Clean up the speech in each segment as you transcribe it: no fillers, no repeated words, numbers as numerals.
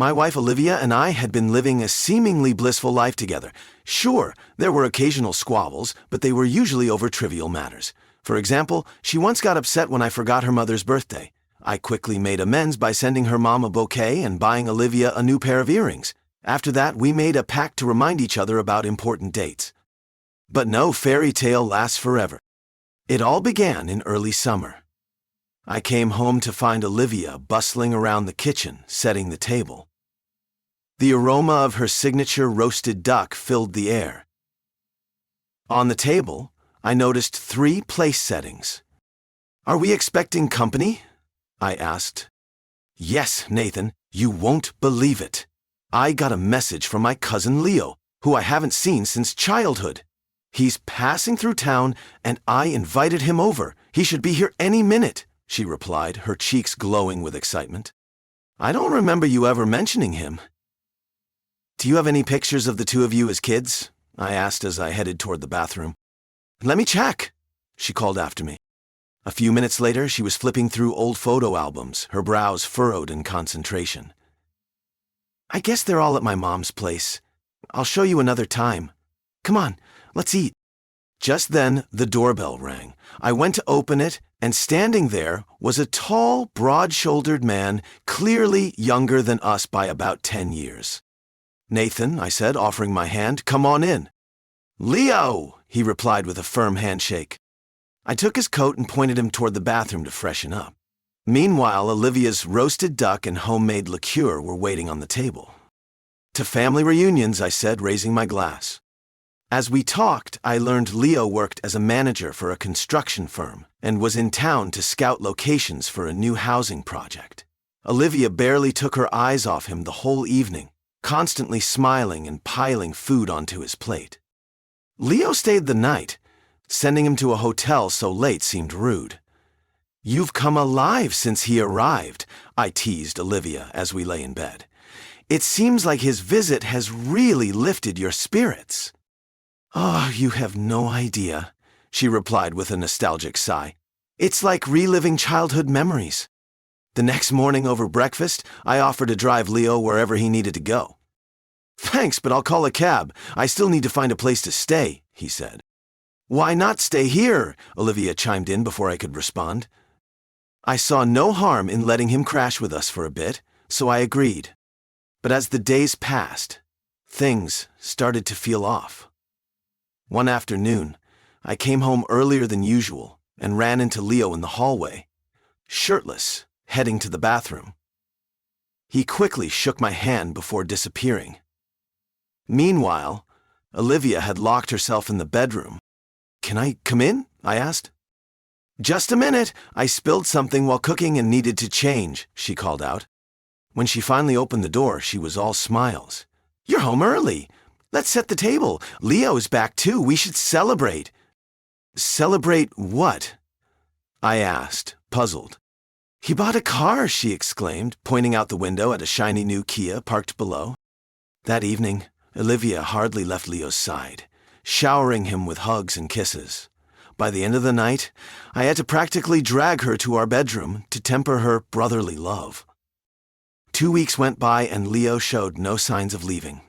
My wife Olivia and I had been living a seemingly blissful life together. Sure, there were occasional squabbles, but they were usually over trivial matters. For example, she once got upset when I forgot her mother's birthday. I quickly made amends by sending her mom a bouquet and buying Olivia a new pair of earrings. After that, we made a pact to remind each other about important dates. But no fairy tale lasts forever. It all began in early summer. I came home to find Olivia bustling around the kitchen, setting the table. The aroma of her signature roasted duck filled the air. On the table, I noticed 3 place settings. "Are we expecting company?" I asked. "Yes, Nathan, you won't believe it. I got a message from my cousin Leo, who I haven't seen since childhood. He's passing through town, and I invited him over. He should be here any minute," she replied, her cheeks glowing with excitement. "I don't remember you ever mentioning him." "Do you have any pictures of the 2 of you as kids?" I asked as I headed toward the bathroom. "Let me check," she called after me. A few minutes later, she was flipping through old photo albums, her brows furrowed in concentration. "I guess they're all at my mom's place. I'll show you another time. Come on, let's eat." Just then, the doorbell rang. I went to open it, and standing there was a tall, broad-shouldered man, clearly younger than us by about 10 years. "Nathan," I said, offering my hand, "come on in." "Leo," he replied with a firm handshake. I took his coat and pointed him toward the bathroom to freshen up. Meanwhile, Olivia's roasted duck and homemade liqueur were waiting on the table. "To family reunions," I said, raising my glass. As we talked, I learned Leo worked as a manager for a construction firm and was in town to scout locations for a new housing project. Olivia barely took her eyes off him the whole evening, constantly smiling and piling food onto his plate. Leo stayed the night. Sending him to a hotel so late seemed rude. "You've come alive since he arrived," I teased Olivia as we lay in bed. "It seems like his visit has really lifted your spirits." "Oh, you have no idea," she replied with a nostalgic sigh. "It's like reliving childhood memories." The next morning over breakfast, I offered to drive Leo wherever he needed to go. "Thanks, but I'll call a cab. I still need to find a place to stay," he said. "Why not stay here?" Olivia chimed in before I could respond. I saw no harm in letting him crash with us for a bit, so I agreed. But as the days passed, things started to feel off. One afternoon, I came home earlier than usual and ran into Leo in the hallway, shirtless, heading to the bathroom. He quickly shook my hand before disappearing. Meanwhile, Olivia had locked herself in the bedroom. "Can I come in?" I asked. "Just a minute. I spilled something while cooking and needed to change," she called out. When she finally opened the door, she was all smiles. "You're home early. Let's set the table. Leo's back too. We should celebrate." "Celebrate what?" I asked, puzzled. "He bought a car," she exclaimed, pointing out the window at a shiny new Kia parked below. That evening, Olivia hardly left Leo's side, showering him with hugs and kisses. By the end of the night, I had to practically drag her to our bedroom to temper her brotherly love. 2 weeks went by and Leo showed no signs of leaving.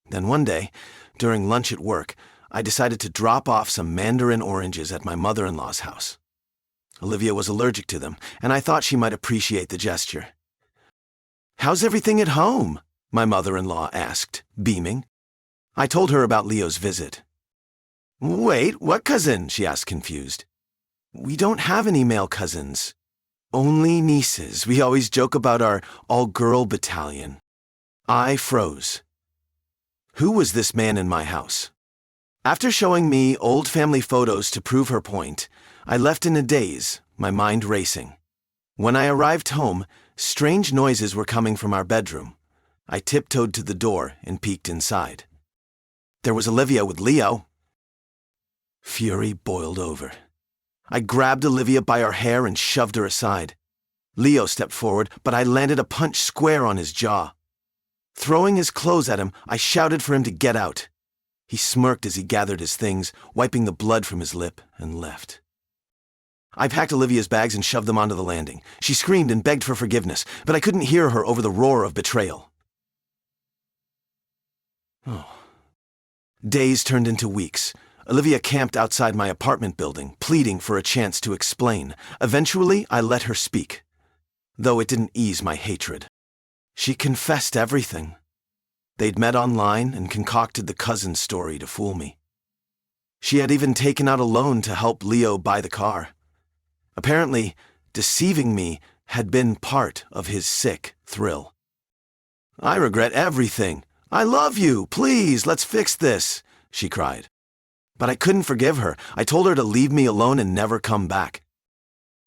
Then one day, during lunch at work, I decided to drop off some mandarin oranges at my mother-in-law's house. Olivia was allergic to them, and I thought she might appreciate the gesture. "How's everything at home?" my mother-in-law asked, beaming. I told her about Leo's visit. "Wait, what cousin?" she asked, confused. "We don't have any male cousins. Only nieces. We always joke about our all-girl battalion." I froze. Who was this man in my house? After showing me old family photos to prove her point, I left in a daze, my mind racing. When I arrived home, strange noises were coming from our bedroom. I tiptoed to the door and peeked inside. There was Olivia with Leo. Fury boiled over. I grabbed Olivia by her hair and shoved her aside. Leo stepped forward, but I landed a punch square on his jaw. Throwing his clothes at him, I shouted for him to get out. He smirked as he gathered his things, wiping the blood from his lip, and left. I packed Olivia's bags and shoved them onto the landing. She screamed and begged for forgiveness, but I couldn't hear her over the roar of betrayal. Days turned into weeks. Olivia camped outside my apartment building, pleading for a chance to explain. Eventually, I let her speak, though it didn't ease my hatred. She confessed everything. They'd met online and concocted the cousin story to fool me. She had even taken out a loan to help Leo buy the car. Apparently, deceiving me had been part of his sick thrill. "I regret everything. I love you. Please, let's fix this," she cried. But I couldn't forgive her. I told her to leave me alone and never come back.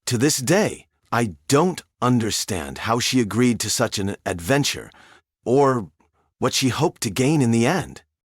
To this day, I don't understand how she agreed to such an adventure, or what she hoped to gain in the end.